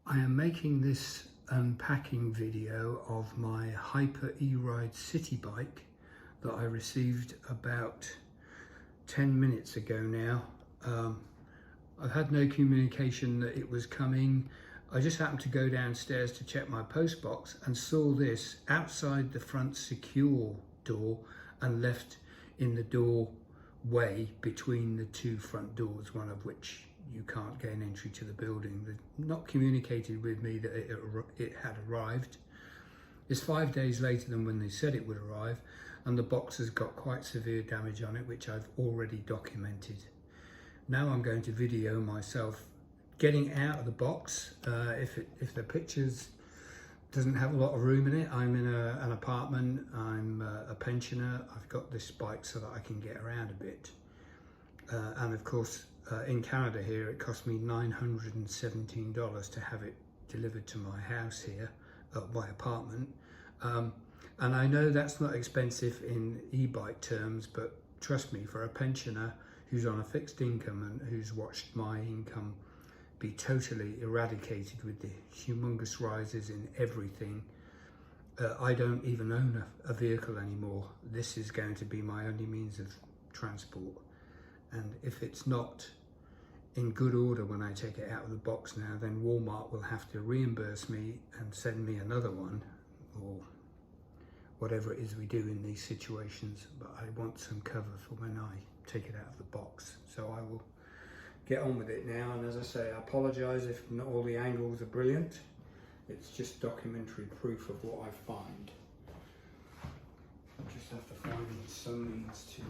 I am making this unpacking video of my Hyper E-Ride City Bike that I received about 10 minutes ago now. I've had no communication that it was coming. I just happened to go downstairs to check my post box and saw this outside the front secure door and left in the doorway between the two front doors, one of which you can't gain entry to the building. They've not communicated with me that it had arrived. It's 5 days later than when they said it would arrive, and the box has got quite severe damage on it, which I've already documented. Now I'm going to video myself getting out of the box. If the pictures doesn't have a lot of room in it, I'm in an apartment, I'm a pensioner, I've got this bike so that I can get around a bit. And of course, in Canada here, it cost me $917 to have it delivered to my house here, my apartment. And I know that's not expensive in e-bike terms, but trust me, for a pensioner who's on a fixed income and who's watched my income be totally eradicated with the humongous rises in everything, I don't even own a vehicle anymore. This is going to be my only means of transport. And if it's not in good order when I take it out of the box now, then Walmart will have to reimburse me and send me another one, or whatever it is we do in these situations. But I want some cover for when I take it out of the box. So I will get on with it now. And as I say, I apologise if not all the angles are brilliant. It's just documentary proof of what I find. I just have to find some means to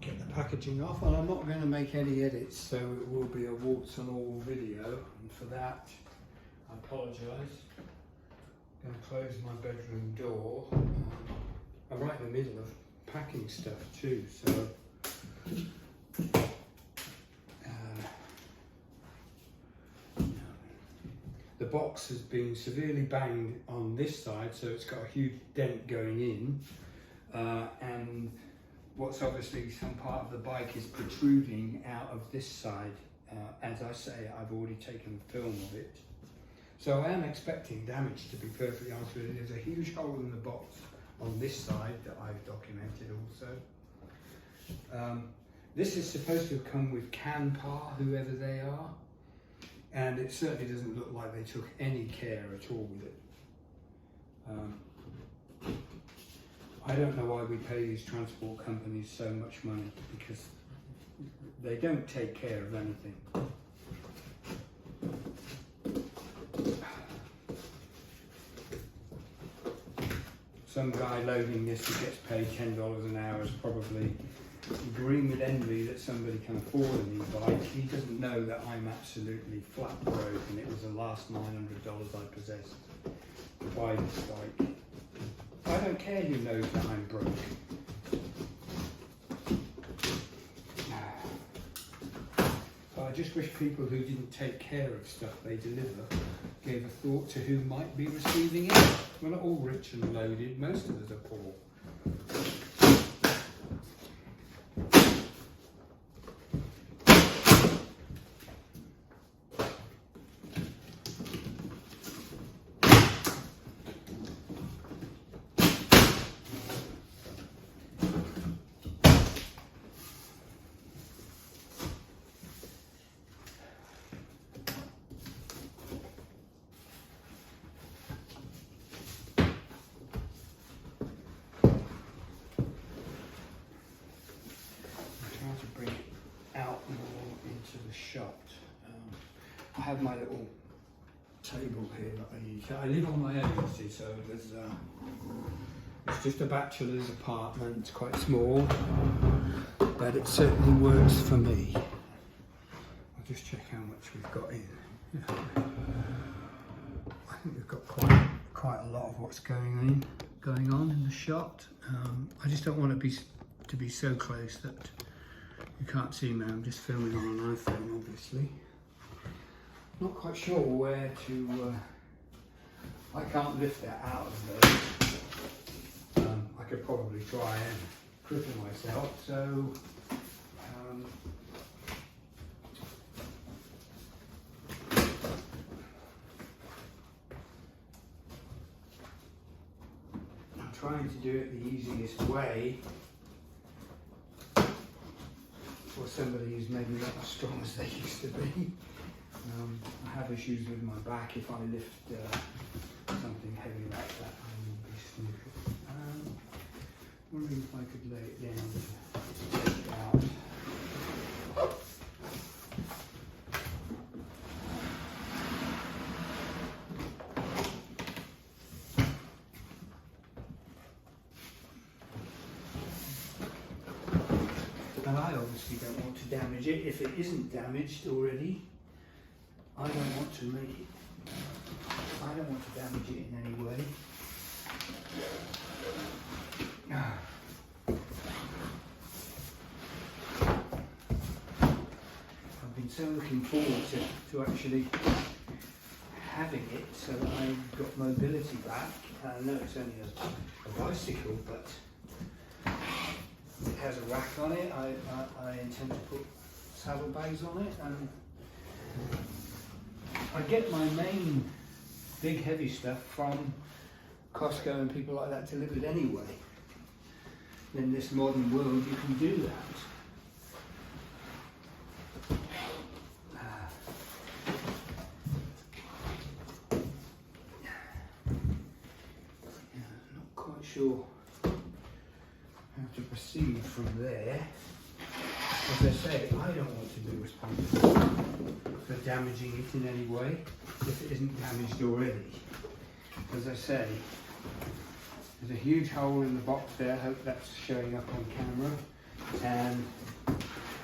get the packaging off, and I'm not going to make any edits, so it will be a warts and all video, and for that I apologise. I'm going to close my bedroom door. I'm right in the middle of packing stuff too, so the box has been severely banged on this side, so it's got a huge dent going in, and what's obviously some part of the bike is protruding out of this side. As I say, I've already taken film of it, so I am expecting damage, to be perfectly honest with you. There's a huge hole in the box on this side that I've documented also. This is supposed to have come with Canpar, whoever they are, and it certainly doesn't look like they took any care at all with it. I don't know why we pay these transport companies so much money, because they don't take care of anything. Some guy loading this who gets paid $10 an hour is probably green with envy that somebody can afford a new bike. He doesn't know that I'm absolutely flat broke, and it was the last $900 I possessed to buy this bike. I don't care who knows that I'm broke. I just wish people who didn't take care of stuff they deliver gave a thought to who might be receiving it. We're not all rich and loaded, most of us are poor. To bring it out more into the shot. I have my little table here that I use. I live on my own, you see, so there's it's just a bachelor's apartment. It's quite small, but it certainly works for me. I'll just check how much we've got in. I think we've got quite a lot of what's going on in the shot. I just don't want it to be so close that you can't see me. I'm just filming on an iPhone, obviously. Not quite sure where to. I can't lift that out of there. I could probably try and cripple myself. So trying to do it the easiest way for somebody who's maybe not as strong as they used to be. I have issues with my back. If I lift something heavy like that, I will be snooping. Wondering if I could lay it down to take it out. And I obviously don't want to damage it. If it isn't damaged already, I don't want to make it, I don't want to damage it in any way. I've been so looking forward to actually having it so that I've got mobility back. I know it's only a bicycle, but it has a rack on it. I intend to put saddlebags on it, and I get my main big heavy stuff from Costco and people like that delivered anyway. In this modern world, you can do that. Not quite sure how to proceed from there. As I say, I don't want to be responsible for damaging it in any way if it isn't damaged already. As I say, there's a huge hole in the box there. I hope that's showing up on camera, and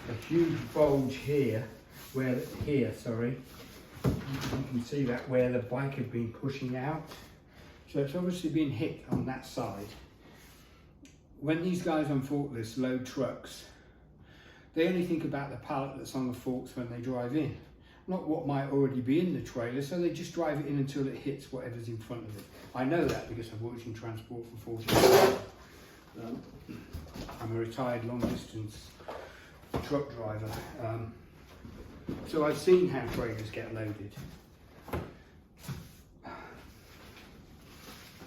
a huge bulge here, you can see that where the bike had been pushing out. So it's obviously been hit on that side. When these guys on forklifts load trucks, they only think about the pallet that's on the forks when they drive in, not what might already be in the trailer, so they just drive it in until it hits whatever's in front of it. I know that because I've worked in transport for 40 years. I'm a retired long distance truck driver. So I've seen how trailers get loaded. I'm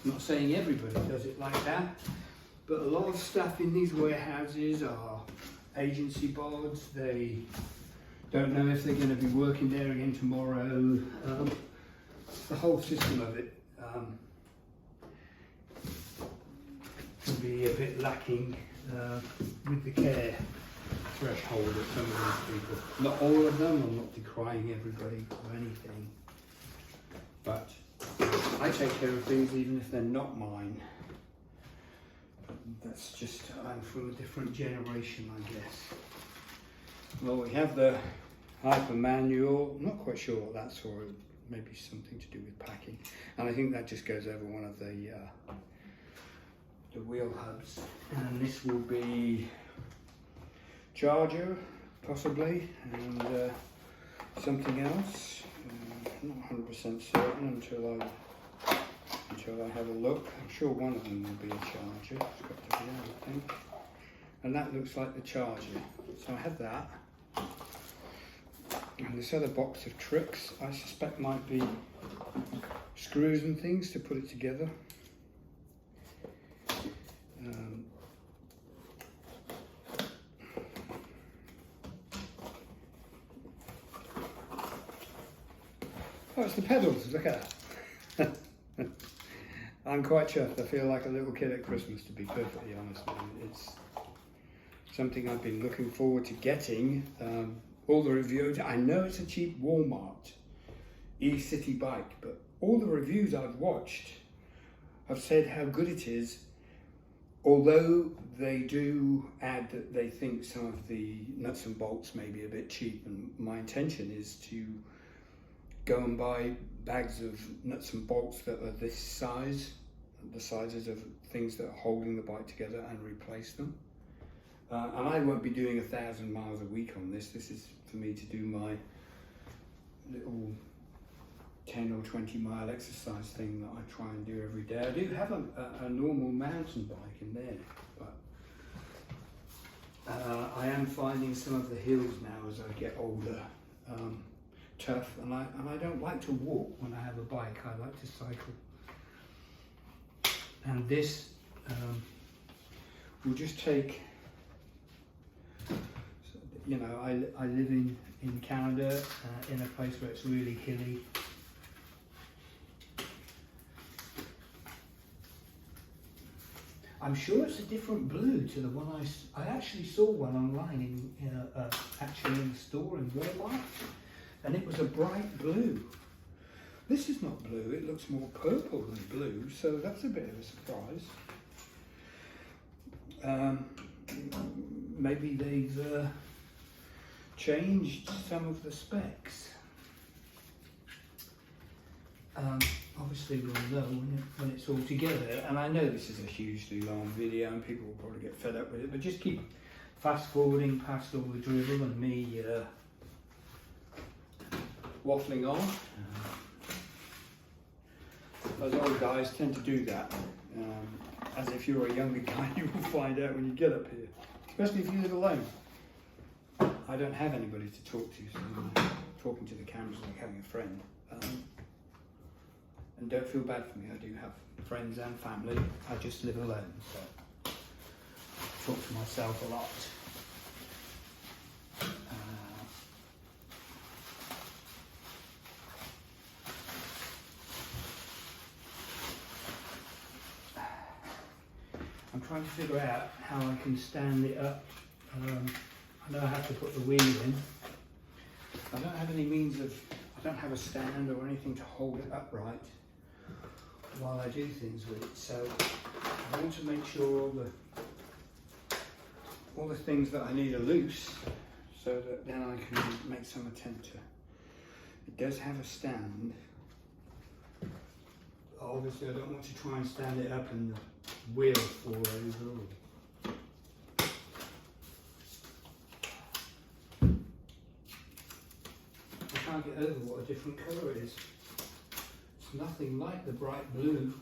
not saying everybody does it like that, but a lot of stuff in these warehouses are agency boards. They don't know if they're going to be working there again tomorrow. The whole system of it can be a bit lacking with the care threshold of some of these people. Not all of them, I'm not decrying everybody or anything, but I take care of things even if they're not mine. That's just, I'm from a different generation, I guess. Well, we have the Hyper manual. I'm not quite sure what that's for. Maybe something to do with packing. And I think that just goes over one of the wheel hubs. And this will be charger, possibly, and something else. I'm not 100% certain until I have a look. I'm sure one of them will be a charger. It's got to be, I think. And that looks like the charger. So I have that. And this other box of tricks, I suspect might be screws and things to put it together. Oh, it's the pedals, look at that. I'm quite chuffed. I feel like a little kid at Christmas, to be perfectly honest. It's something I've been looking forward to getting. All the reviews, I know it's a cheap Walmart e-city bike, but all the reviews I've watched have said how good it is, although they do add that they think some of the nuts and bolts may be a bit cheap, and my intention is to go and buy bags of nuts and bolts that are this size, the sizes of things that are holding the bike together, and replace them. And I won't be doing 1,000 miles a week on this. This is for me to do my little 10 or 20 mile exercise thing that I try and do every day. I do have a normal mountain bike in there, but I am finding some of the hills now as I get older tough, and I don't like to walk when I have a bike. I like to cycle. And this we'll just take, you know, I live in Canada, in a place where it's really hilly. I'm sure it's a different blue to the one I actually saw one online actually in the store in Walmart, and it was a bright blue. This is not blue, it looks more purple than blue, so that's a bit of a surprise. Maybe they've changed some of the specs. Obviously we'll know when it's all together, and I know this is a hugely long video and people will probably get fed up with it, but just keep fast forwarding past all the drivel and me waffling on. Those old guys tend to do that, as if you're a younger guy you will find out when you get up here, especially if you live alone. I don't have anybody to talk to, so talking to the cameras is like having a friend. And don't feel bad for me, I do have friends and family, I just live alone, so I talk to myself a lot. I'm trying to figure out how I can stand it up. I know I have to put the wheel in. I don't have any means of, I don't have a stand or anything to hold it upright while I do things with it. So I want to make sure all the things that I need are loose, so that then I can make some attempt to. It does have a stand. Obviously I don't want to try and stand it up and the wheel fall over. I can't get over what a different colour it is. It's nothing like the bright blue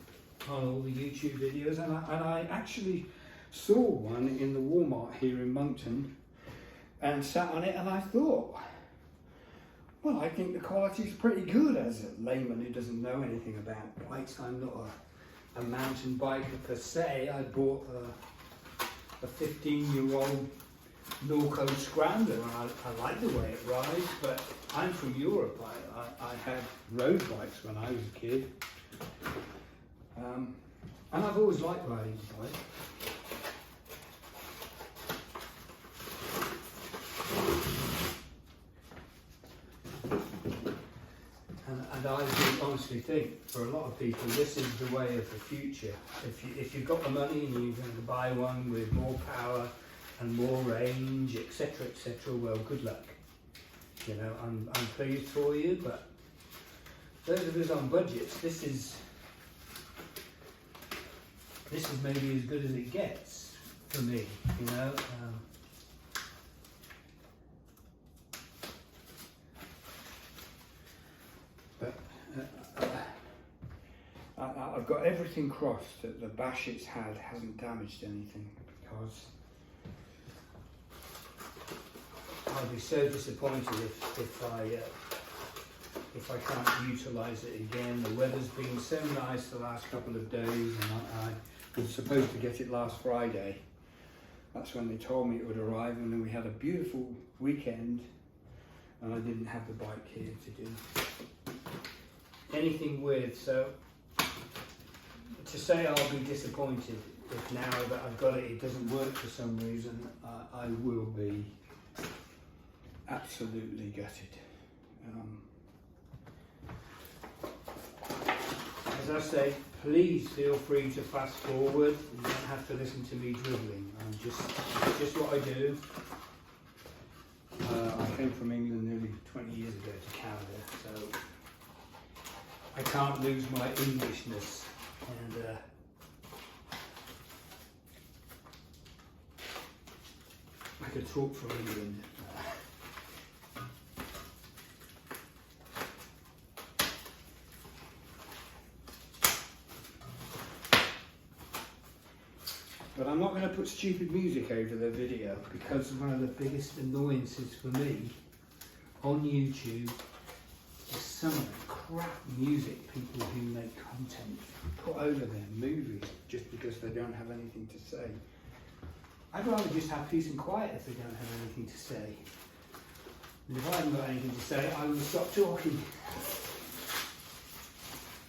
on all the YouTube videos, and I actually saw one in the Walmart here in Moncton and sat on it, and I thought, well, I think the quality is pretty good. As a layman who doesn't know anything about bikes, I'm not a mountain biker per se. I bought a 15-year-old Norco Scrambler, and I like the way it rides, but I'm from Europe. I had road bikes when I was a kid, and I've always liked riding bikes. And I do honestly think, for a lot of people, this is the way of the future. If you've got the money and you're going to buy one with more power and more range, etc., well, good luck. You know, I'm pleased for you, but those of us on budgets, this is maybe as good as it gets for me. You know. I've got everything crossed that the bash it's had hasn't damaged anything, because I'll be so disappointed if I can't utilise it again. The weather's been so nice the last couple of days, and I was supposed to get it last Friday. That's when they told me it would arrive, and then we had a beautiful weekend, and I didn't have the bike here to do anything with. So to say I'll be disappointed if now that I've got it, it doesn't work for some reason, I will be absolutely gutted. As I say, please feel free to fast forward. You don't have to listen to me dribbling. I'm just what I do. I came from England nearly 20 years ago to Canada, so I can't lose my Englishness, and I could talk for England. But I'm not going to put stupid music over the video, because one of the biggest annoyances for me on YouTube is some of the crap music people who make content put over their movies just because they don't have anything to say. I'd rather just have peace and quiet if they don't have anything to say. And if I haven't got anything to say, I will stop talking.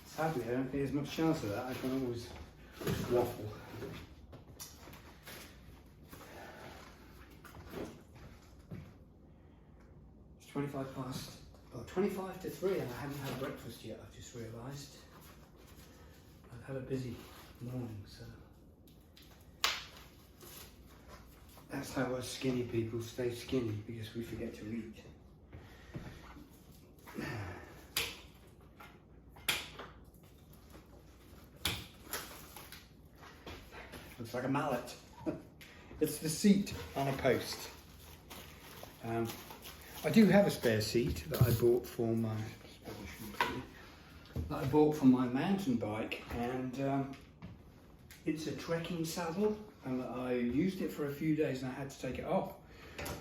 Sadly, I don't think there's much chance of that. I can always waffle. It's 25 to 3 and I haven't had breakfast yet, I've just realised. I've had a busy morning, so. That's how us skinny people stay skinny, because we forget to eat. Looks like a mallet. It's the seat on a post. I do have a spare seat that I bought for my mountain bike, and it's a trekking saddle, and I used it for a few days and I had to take it off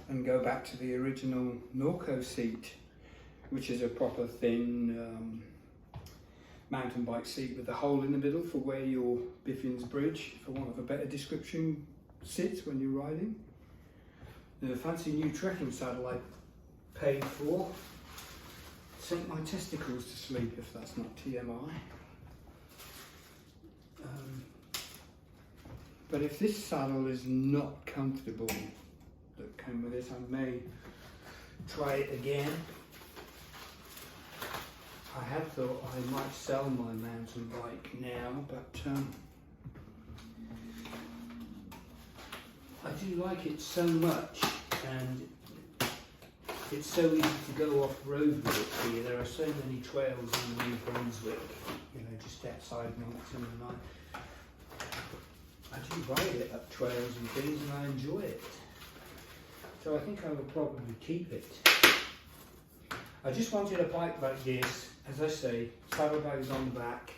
and go back to the original Norco seat, which is a proper thin mountain bike seat with a hole in the middle for where your Biffin's bridge, for want of a better description, sits when you're riding. The fancy new trekking saddle I paid for sent my testicles to sleep, if that's not TMI. But if this saddle is not comfortable that came with it, I may try it again. I had thought I might sell my mountain bike now, but I do like it so much, and it's so easy to go off-road with it here. There are so many trails in New Brunswick, you know, just outside Moncton, and I do ride it up trails and things, and I enjoy it. So I think I will probably keep it. I just wanted a bike like this, as I say, saddlebags on the back,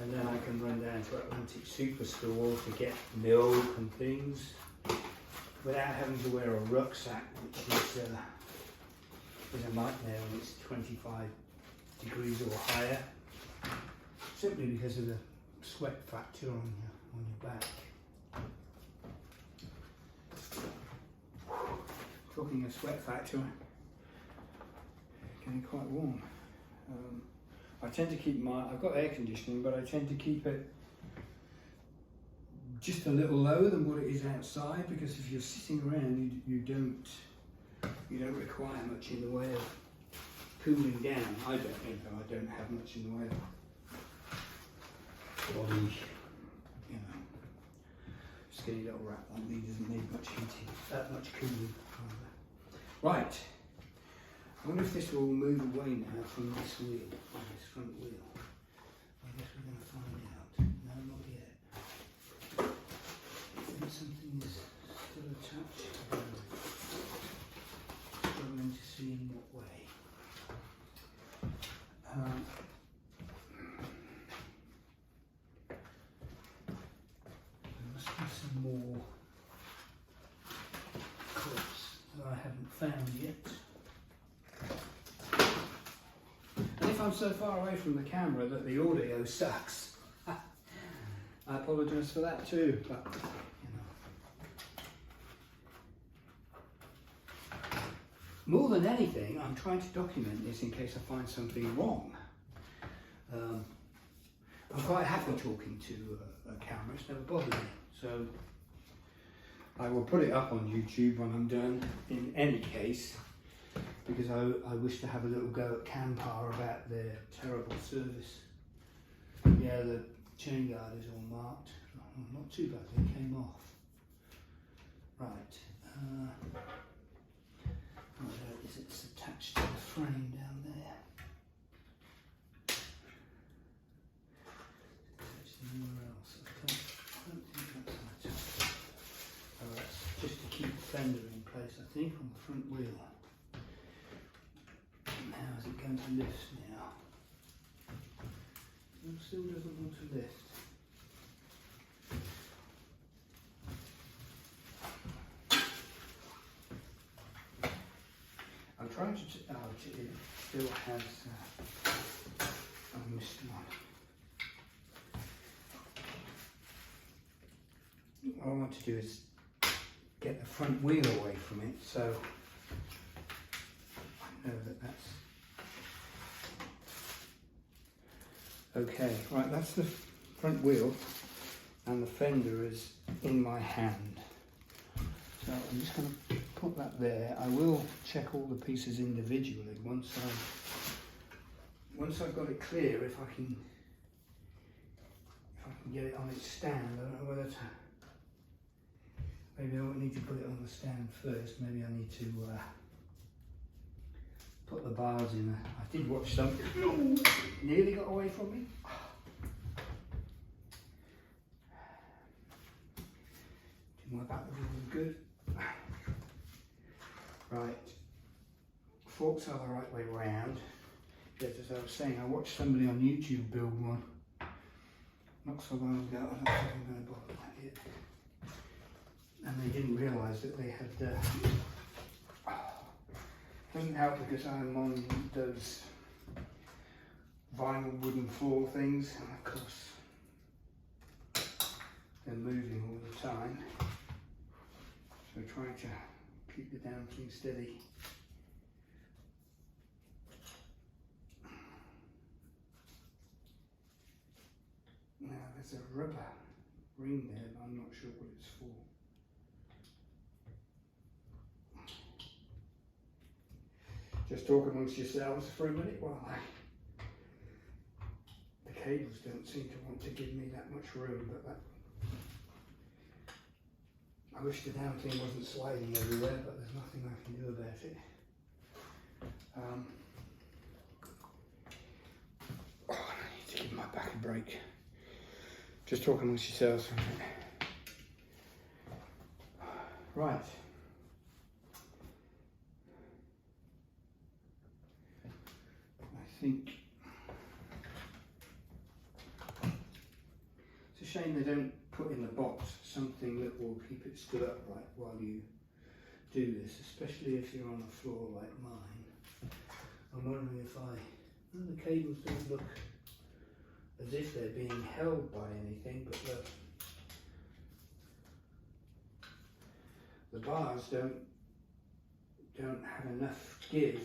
and then I can run down to Atlantic Superstore to get milk and things without having to wear a rucksack, which is a nightmare when it's 25 degrees or higher, simply because of the sweat factor on your back. Talking of sweat factor, getting quite warm. I tend to keep I've got air conditioning, but I tend to keep it just a little lower than what it is outside, because if you're sitting around, you don't require much in the way of cooling down. I don't have much in the way of body, skinny little rat like me doesn't need much heating, much cooling. Right, I wonder if this will move away now from this wheel, this front wheel. I guess we're going to find out. No, not yet. I think something is still attached. Struggling to see in what way. There must be some more clips that I haven't found yet. And if I'm so far away from the camera that the audio sucks, I apologise for that too, but more than anything, I'm trying to document this in case I find something wrong. I'm quite happy talking to a camera, it's never bothered me. So I will put it up on YouTube when I'm done, in any case, because I wish to have a little go at Canpar about their terrible service. Yeah, the chain guard is all marked. Oh, not too bad, it came off. Right. It's attached to the frame down there. Attached anywhere else. I don't think that's attached. Oh, that's just to keep the fender in place, I think, on the front wheel. Now is it going to lift now? It still doesn't want to lift. I'm trying to, oh, it still has, I missed one. What I want to do is get the front wheel away from it, so I know that that's okay. Right, that's the front wheel, and the fender is in my hand. So I'm just going to put that there. I will check all the pieces individually once I've got it clear. If I can get it on its stand. I don't know whether to. Maybe I won't need to put it on the stand first. Maybe I need to put the bars in. I did watch something. No, nearly got away from me. Do my back was good. Right, forks are the right way round. Yes, as I was saying, I watched somebody on YouTube build one not so long ago. I don't think I'm going to bother that yet. And they didn't realise that they had. Doesn't help because I'm on those vinyl wooden floor things, and of course they're moving all the time. So trying to keep the damn thing steady. Now there's a rubber ring there, but I'm not sure what it's for. Just talk amongst yourselves for a minute while the cables don't seem to want to give me that much room, but that, I wish the damn thing wasn't sliding everywhere, but there's nothing I can do about it. I need to give my back a break. Just talk amongst yourselves for a minute. Right. I think it's a shame they don't put in the box something that will keep it stood upright while you do this, especially if you're on a floor like mine. I'm wondering if the cables don't look as if they're being held by anything, but the bars don't have enough give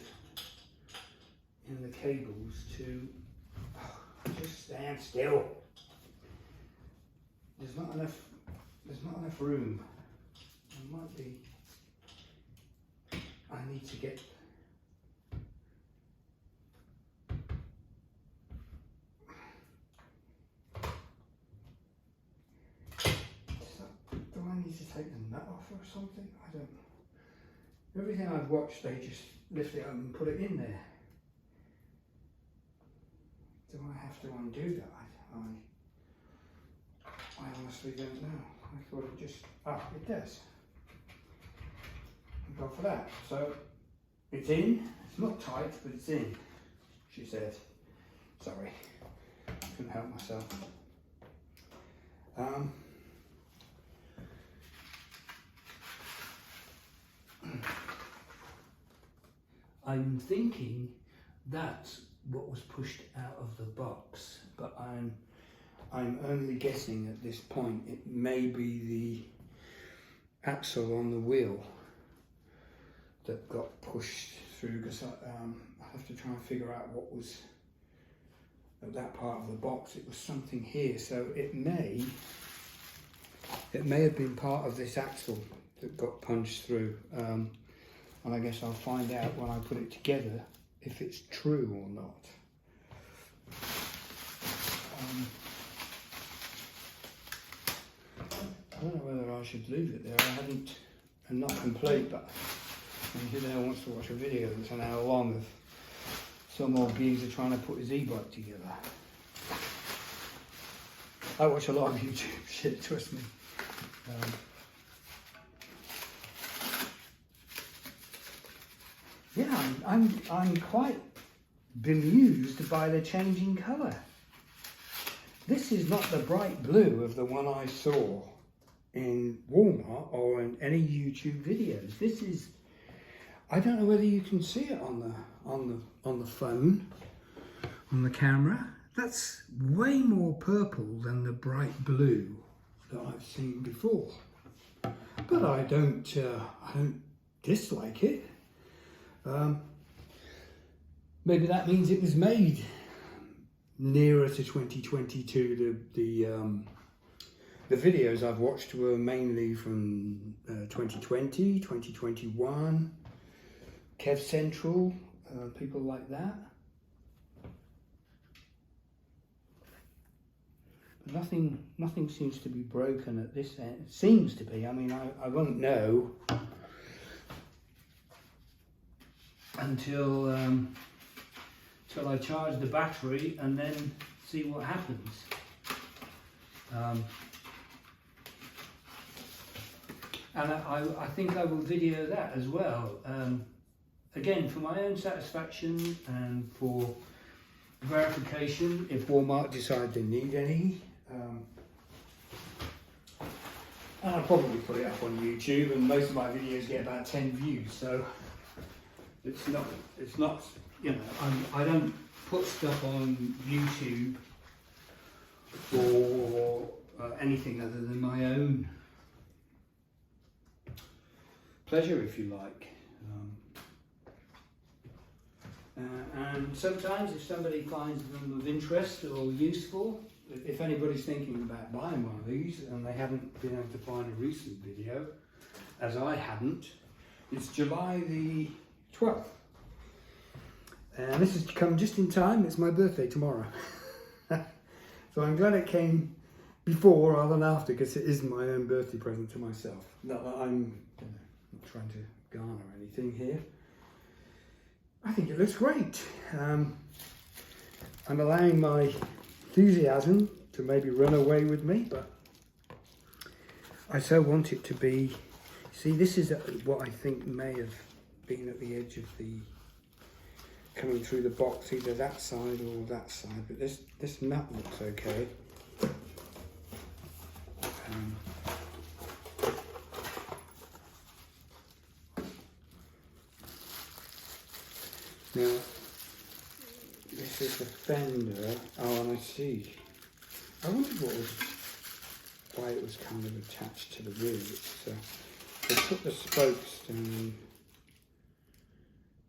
in the cables to just stand still. There's not enough room. There might be. I need to get. Do I need to take the nut off or something? I don't know. Everything I've watched, they just lift it up and put it in there. Do I have to undo that? I honestly don't know. I thought it just, it does. Thank God for that. So, it's in. It's not tight, but it's in, she said. Sorry, I couldn't help myself. I'm thinking that's what was pushed out of the box, but I'm only guessing at this point. It may be the axle on the wheel that got pushed through, because I have to try and figure out what was at that part of the box. It was something here, so it may have been part of this axle that got punched through, and I guess I'll find out when I put it together if it's true or not. I don't know whether I should leave it there. I'm not complete, but who wants to watch a video that's an hour long of some old geezer trying to put his e-bike together? I watch a lot of YouTube shit, trust me. Yeah, I'm quite bemused by the changing colour. This is not the bright blue of the one I saw in Walmart or in any YouTube videos. This is, I don't know whether you can see it on the phone, on the camera. That's way more purple than the bright blue that I've seen before. But I don't dislike it. Maybe that means it was made nearer to 2022. The videos I've watched were mainly from 2020, 2021, Kev Central, people like that. But nothing seems to be broken at this end. It seems to be. I mean, I won't know until I charge the battery and then see what happens. And I think I will video that as well. Again, for my own satisfaction and for verification, if Walmart decide they need any. And I'll probably put it up on YouTube, and most of my videos get about 10 views, so it's not, you know, I don't put stuff on YouTube for anything other than my own pleasure, if you like. And sometimes if somebody finds them of interest or useful, if anybody's thinking about buying one of these and they haven't been able to find a recent video, as I hadn't, it's July the 12th. And this has come just in time. It's my birthday tomorrow. So I'm glad it came before rather than after, because it is my own birthday present to myself. Not that I'm not trying to garner anything here. I think it looks great. I'm allowing my enthusiasm to maybe run away with me, but I so want it to be. See, this is what I think may have been at the edge of the, coming through the box, either that side or that side, but this nut looks okay. Now, this is the fender. Oh, and I see. I wondered why it was kind of attached to the wheel. They put the spokes down.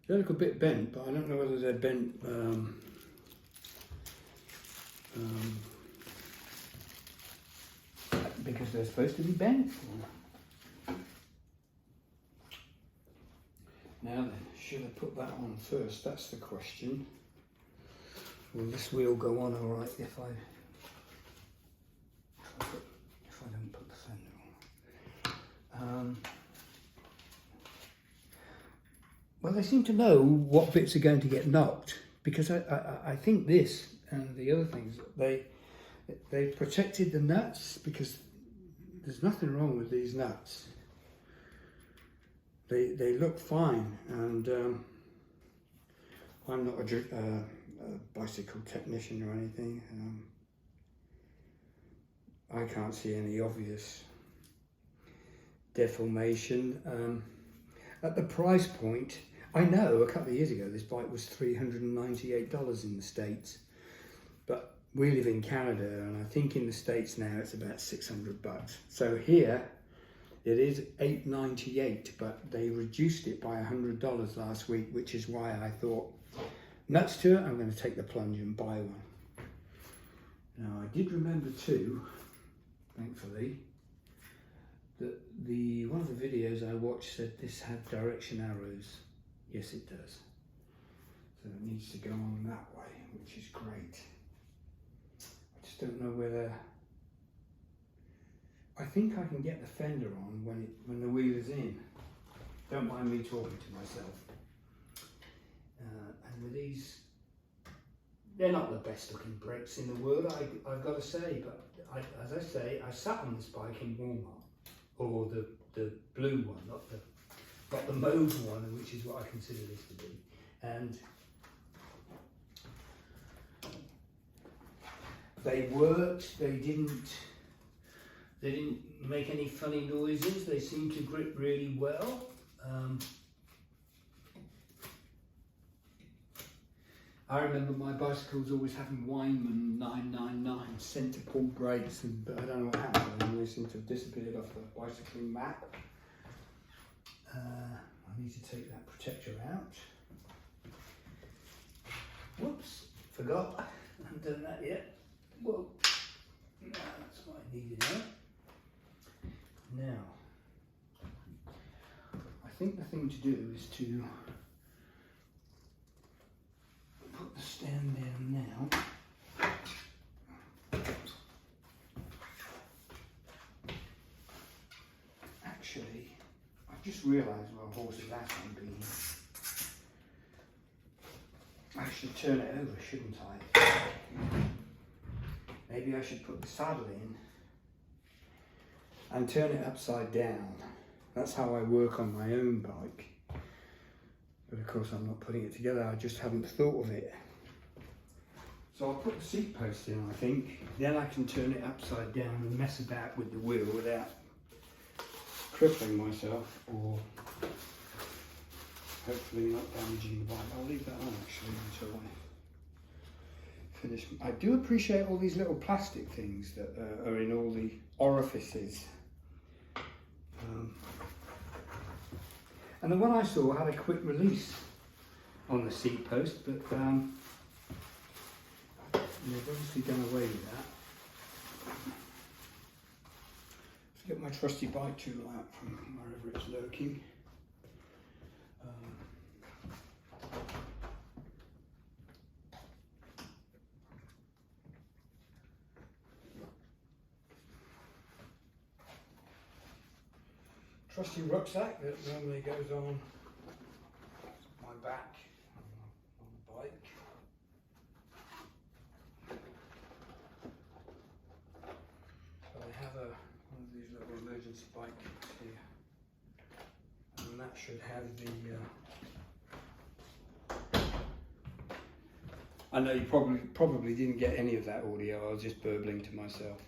They look a bit bent, but I don't know whether they're bent because they're supposed to be bent. Now then, should I put that on first? That's the question. Will this wheel go on all right if I don't put the fender on? Well, they seem to know what bits are going to get knocked, because I think this and the other things, they protected the nuts, because there's nothing wrong with these nuts. They look fine, and I'm not a bicycle technician or anything. I can't see any obvious deformation. At the price point, I know a couple of years ago this bike was $398 in the States, but we live in Canada, and I think in the States now it's about $600. So here it is $898, but they reduced it by $100 last week, which is why I thought, nuts to it, I'm going to take the plunge and buy one. Now, I did remember too, thankfully, that one of the videos I watched said this had direction arrows. Yes, it does. So it needs to go on that way, which is great. I just don't know whether. I think I can get the fender on when the wheel is in. Don't mind me talking to myself. And with these, they're not the best looking brakes in the world, I've got to say, but as I say, I sat on this bike in Walmart, or the blue one, not the mauve one, which is what I consider this to be. And they worked, they didn't make any funny noises, they seemed to grip really well. I remember my bicycles always having Weinmann 999 centre pull brakes, but I don't know what happened to them. They seem to have disappeared off the bicycling map. I need to take that protector out. Whoops, forgot. I haven't done that yet. Whoa, no, that's what I needed now. I think the thing to do is to put the stand down now. Actually, I've just realised while horse's ass I'm being. I should turn it over, shouldn't I? Maybe I should put the saddle in and turn it upside down. That's how I work on my own bike. But of course I'm not putting it together, I just haven't thought of it. So I'll put the seat post in, I think. Then I can turn it upside down and mess about with the wheel without crippling myself or hopefully not damaging the bike. I'll leave that on actually until I finish. I do appreciate all these little plastic things that are in all the orifices. And the one I saw had a quick release on the seat post, but they've obviously done away with that. Let's get my trusty bike tool out from wherever it's lurking. Trusty rucksack that normally goes on my back on the bike. So I have one of these little emergency bike kits here, and that should have the. I know you probably didn't get any of that audio. I was just burbling to myself.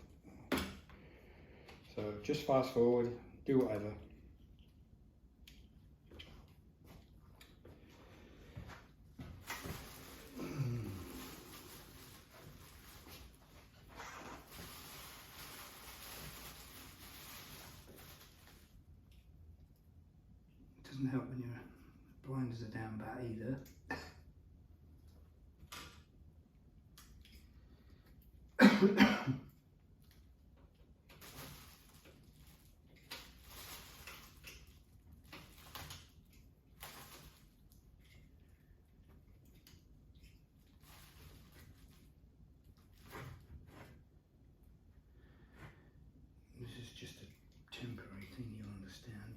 So just fast forward, do whatever. Doesn't help when your blinders are down bat either. This is just a temporary thing, you'll understand,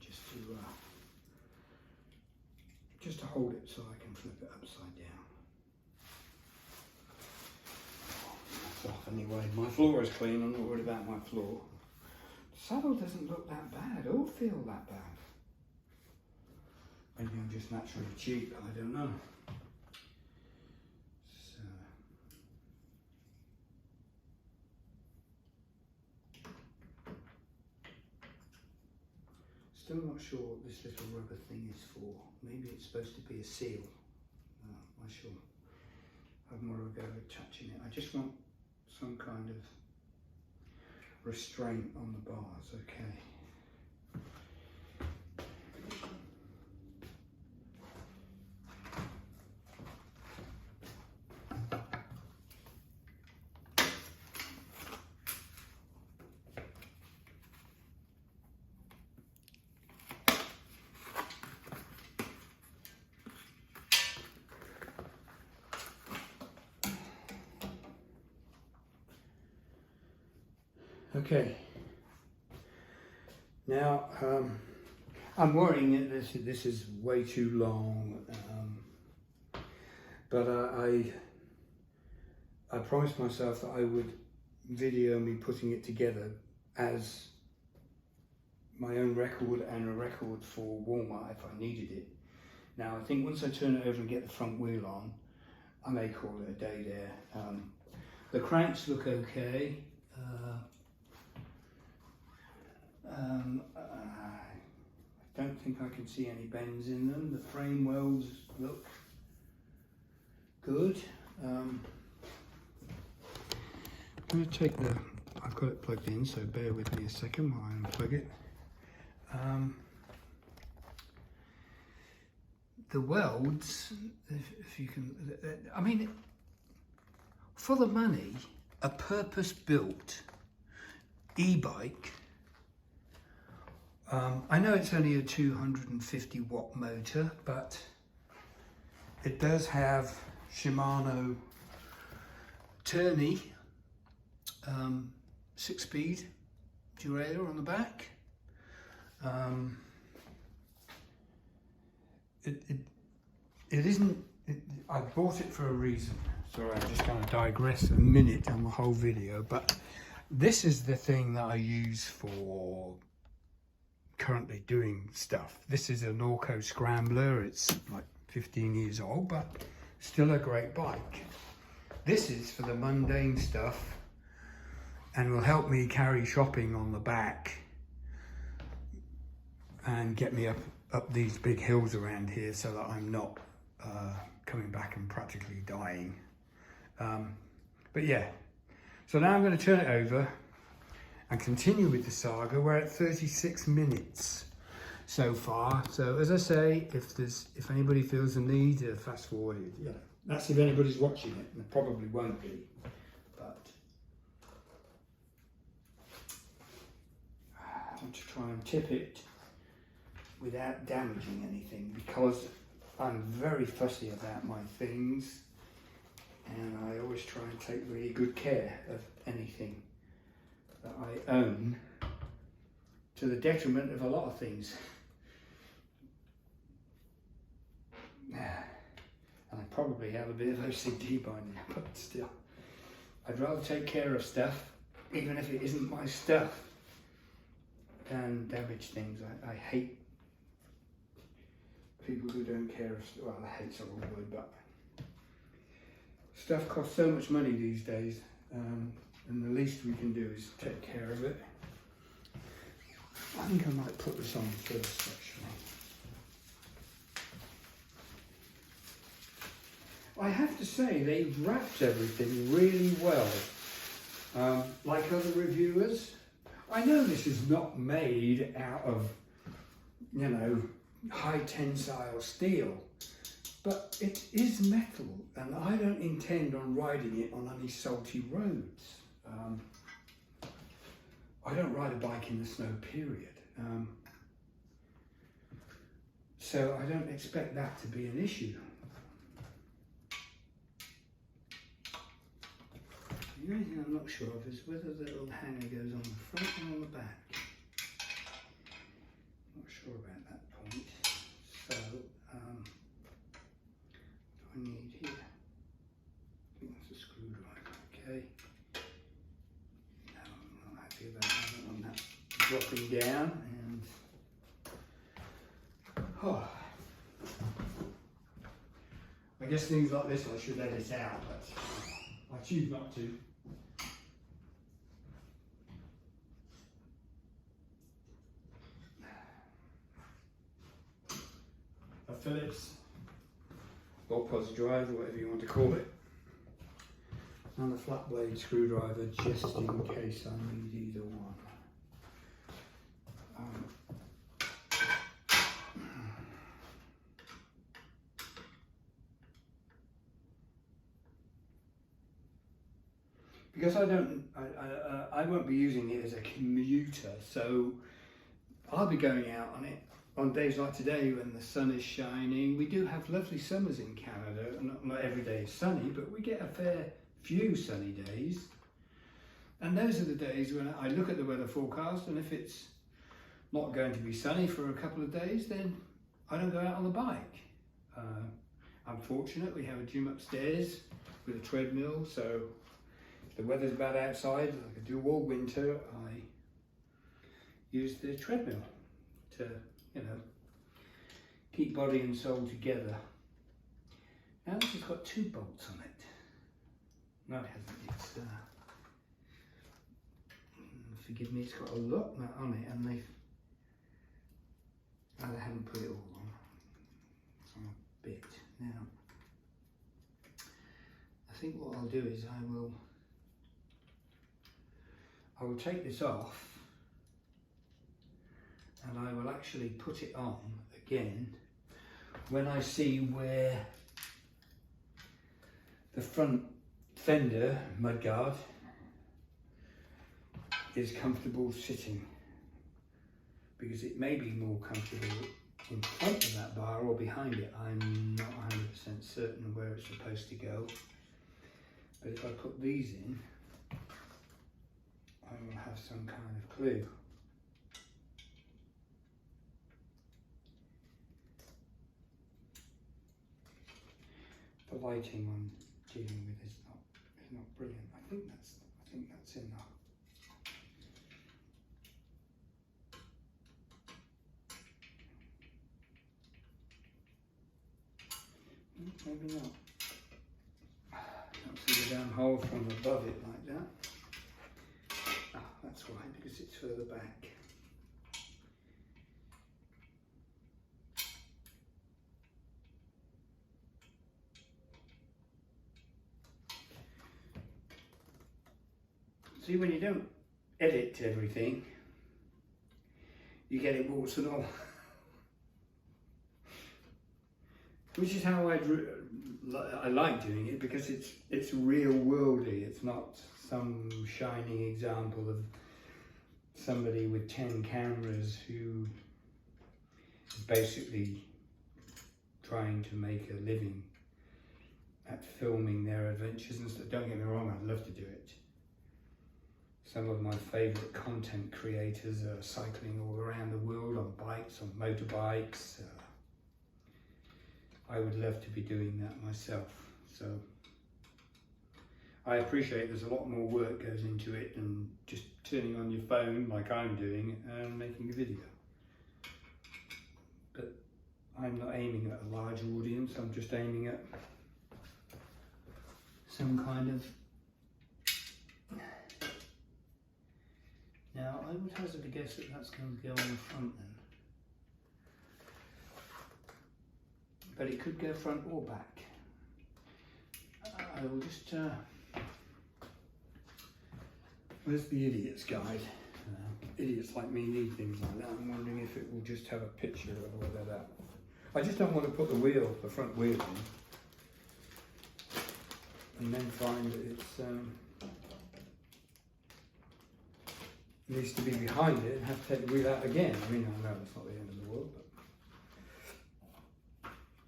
just to hold it so I can flip it upside down. That's off anyway. My floor is clean, I'm not worried about my floor. The saddle doesn't look that bad or feel that bad. Maybe I'm just naturally cheap, I don't know. So. Still not sure what this little rubber thing is for. Maybe it's supposed to be a seal. I shall have more of a go at touching it. I just want some kind of restraint on the bars, okay. Okay, now I'm worrying that this is way too long, but I promised myself that I would video me putting it together as my own record and a record for Walmart if I needed it. Now I think once I turn it over and get the front wheel on, I may call it a day there. The cranks look okay. I don't think I can see any bends in them. The frame welds look good. I'm going to take the, I've got it plugged in, so bear with me a second while I unplug it. The welds, if you can, I mean, for the money, a purpose-built e-bike, I know it's only a 250 watt motor, but it does have Shimano Tourney 6-speed derailleur on the back. It isn't, I bought it for a reason. Sorry, I'm just going to digress a minute on the whole video, but this is the thing that I use for currently doing stuff. This is a Norco Scrambler. It's like 15 years old, but still a great bike. This is for the mundane stuff and will help me carry shopping on the back and get me up these big hills around here so that I'm not coming back and practically dying. But yeah, so now I'm going to turn it over and continue with the saga. We're at 36 minutes so far. So as I say, if anybody feels the need to fast forward it, yeah, that's if anybody's watching it, and it probably won't be. But I want to try and tip it without damaging anything, because I'm very fussy about my things and I always try and take really good care of anything that I own, to the detriment of a lot of things. And I probably have a bit of OCD by now, but still, I'd rather take care of stuff, even if it isn't my stuff, than damage things. I hate people who don't care, well, hate's a wrong word, but stuff costs so much money these days, and the least we can do is take care of it. I think I might put this on first, actually. I have to say, they've wrapped everything really well. Like other reviewers, I know this is not made out of, you know, high tensile steel, but it is metal, and I don't intend on riding it on any salty roads. I don't ride a bike in the snow, period. So I don't expect that to be an issue. The only thing I'm not sure of is whether the little hanger goes on the front or on the back. Not sure about that point. So, what do I need here? I think that's a screwdriver, okay. No, I'm not happy about that. I don't want that dropping down, and oh, I guess things like this I should edit out, but I choose not to. A Phillips or Pos driver, whatever you want to call it, and a flat blade screwdriver just in case I need either one. Because I won't be using it as a commuter, so I'll be going out on it on days like today when the sun is shining. We do have lovely summers in Canada. Not every day is sunny, but we get a fair few sunny days. And those are the days when I look at the weather forecast, and if it's not going to be sunny for a couple of days, then I don't go out on the bike. I'm fortunate, we have a gym upstairs with a treadmill, so if the weather's bad outside, like I do all winter, I use the treadmill to, you know, keep body and soul together. Now this has got 2 bolts on it. No, it hasn't. It's, forgive me, it's got a lock nut on it, and they haven't put it all on. It's on a bit now. think what I'll do is I will take this off, and I will actually put it on again when I see where the front fender mudguard is comfortable sitting, because it may be more comfortable in front of that bar or behind it. I'm not 100% certain where it's supposed to go, but if I put these in, I will have some kind of clue. The lighting I'm dealing with is not brilliant. I think that's enough. Maybe not. Don't see the damn hole from above it like that. Ah, that's why, because it's further back. See, when you don't edit everything, you get it warts and all. Which is how I like doing it, because it's real worldy. It's not some shining example of somebody with 10 cameras who is basically trying to make a living at filming their adventures and stuff. Don't get me wrong, I'd love to do it. Some of my favourite content creators are cycling all around the world on bikes, on motorbikes. I would love to be doing that myself. So I appreciate there's a lot more work goes into it than just turning on your phone like I'm doing and making a video. But I'm not aiming at a large audience, I'm just aiming at some kind of... Now I would hazard a guess that that's going to go on the front then. But it could go front or back. I will just... Where's the idiot's guide? Idiots like me need things like that. I'm wondering if it will just have a picture of whether that... I just don't want to put the front wheel in, and then find that it's needs to be behind it and have to take the wheel out again. I mean, I know it's not the end of the world, but...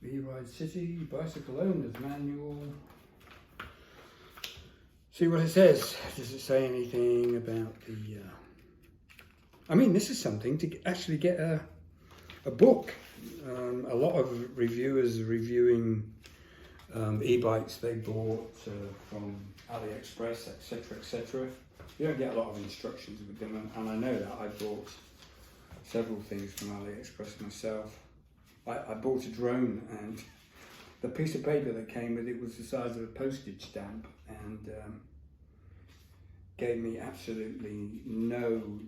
E-Ride City, bicycle owners manual. See what it says. Does it say anything about the... I mean, this is something to actually get a book. A lot of reviewers are reviewing e-bikes they bought from AliExpress, etc., etc. You don't get a lot of instructions with them, and I know that. I bought several things from AliExpress myself. I bought a drone, and the piece of paper that came with it was the size of a postage stamp, and gave me absolutely no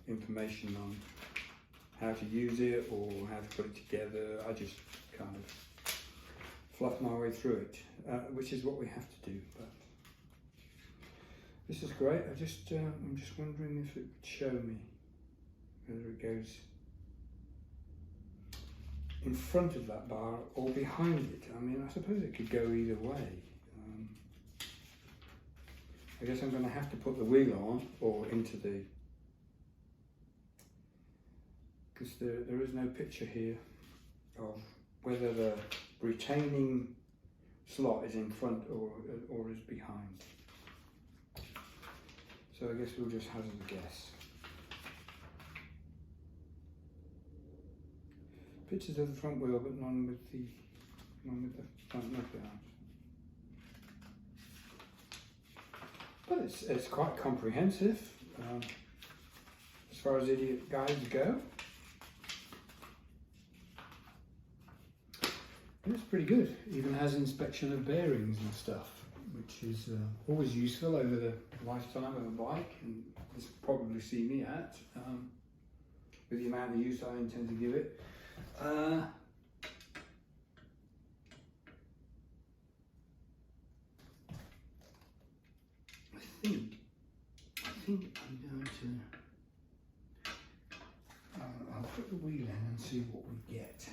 information on how to use it or how to put it together. I just kind of fluffed my way through it, which is what we have to do. But this is great. I'm just wondering if it would show me whether it goes in front of that bar or behind it. I mean, I suppose it could go either way. I guess I'm going to have to put the wheel on or into the... because there is no picture here of whether the retaining slot is in front or is behind. So I guess we'll just hazard a guess. Pictures of the front wheel, but none with the front mudguard. But it's quite comprehensive as far as idiot guides go. And it's pretty good. Even has inspection of bearings and stuff, which is always useful over the lifetime of a bike, and this will probably see me at with the amount of use I intend to give it. think I'm going to, I'll put the wheel in and see what we get.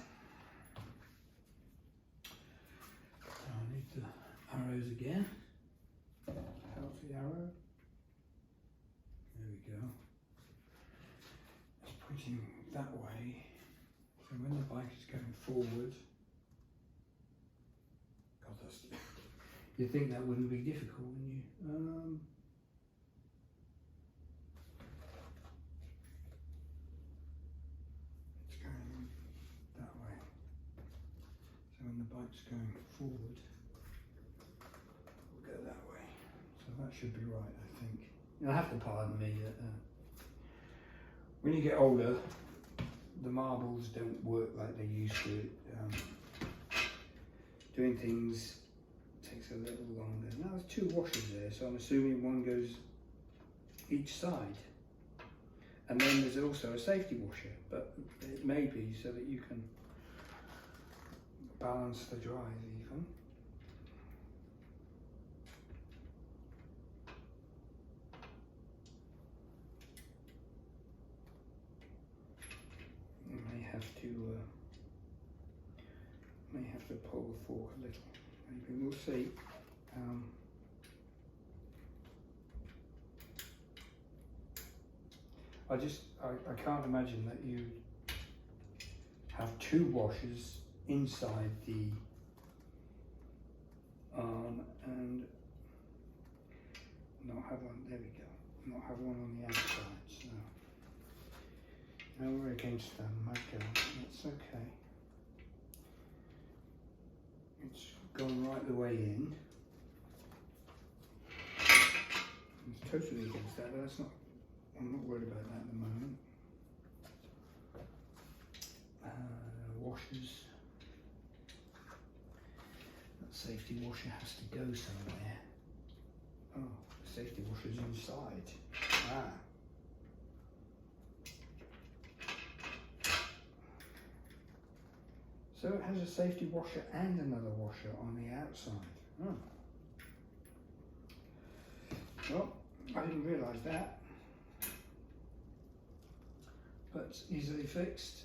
I need the arrows again. Healthy arrow. There we go. It's pointing that way. So when the bike is going forward, God, that's, you'd think that wouldn't be difficult, wouldn't you? It's going that way. So when the bike's going forward, we'll go that way. So that should be right, I think. You'll have to pardon me that when you get older, the marbles don't work like they used to. Doing things takes a little longer. Now there's two washers there, so I'm assuming one goes each side. And then there's also a safety washer, but it may be so that you can balance the dries even. You may have to pull the fork a little. Maybe we'll see. I can't imagine that you have two washers inside the arm and not have one, there we go, not have one on the outside. So now we're against the mud guard, that's okay. It's gone right the way in. It's totally against that, but that's not, I'm not worried about that at the moment. Washers. That safety washer has to go somewhere. Oh, the safety washer's inside. Ah. So it has a safety washer and another washer on the outside. Oh. Well, I didn't realise that. But it's easily fixed.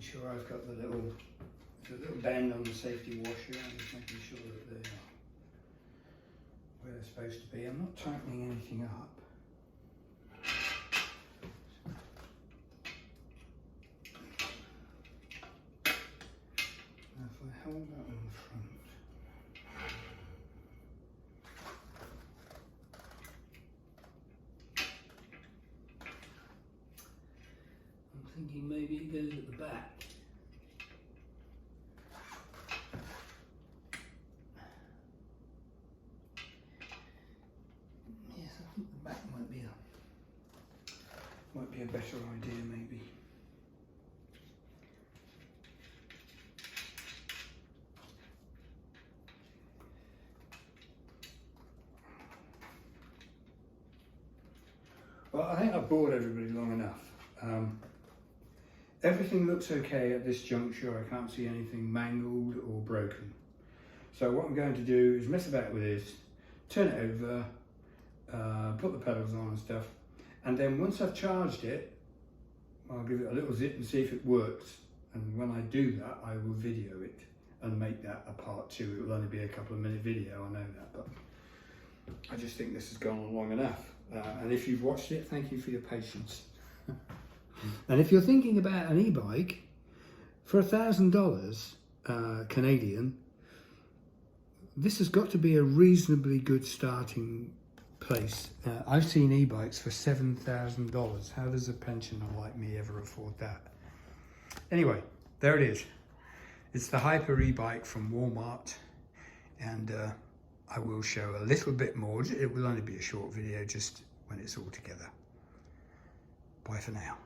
Sure, I've got the little bend on the safety washer. I'm just making sure that they're where they're supposed to be. I'm not tightening anything up. Now if I hold that on the front, I'm thinking maybe it goes at the back. Yes, I think the back might be a better idea maybe. Well, I think I've bored everybody long enough. Everything looks okay at this juncture. I can't see anything mangled or broken. So what I'm going to do is mess about with this, turn it over, put the pedals on and stuff, and then once I've charged it, I'll give it a little zip and see if it works. And when I do that, I will video it and make that a part 2. It will only be a couple of minute video, I know that, but I just think this has gone on long enough. And if you've watched it, thank you for your patience. And if you're thinking about an e-bike for $1,000 Canadian, this has got to be a reasonably good starting place. I've seen e-bikes for $7,000. How does a pensioner like me ever afford that? Anyway, there it is. It's the Hyper e-bike from Walmart, and I will show a little bit more. It will only be a short video just when it's all together. Bye for now.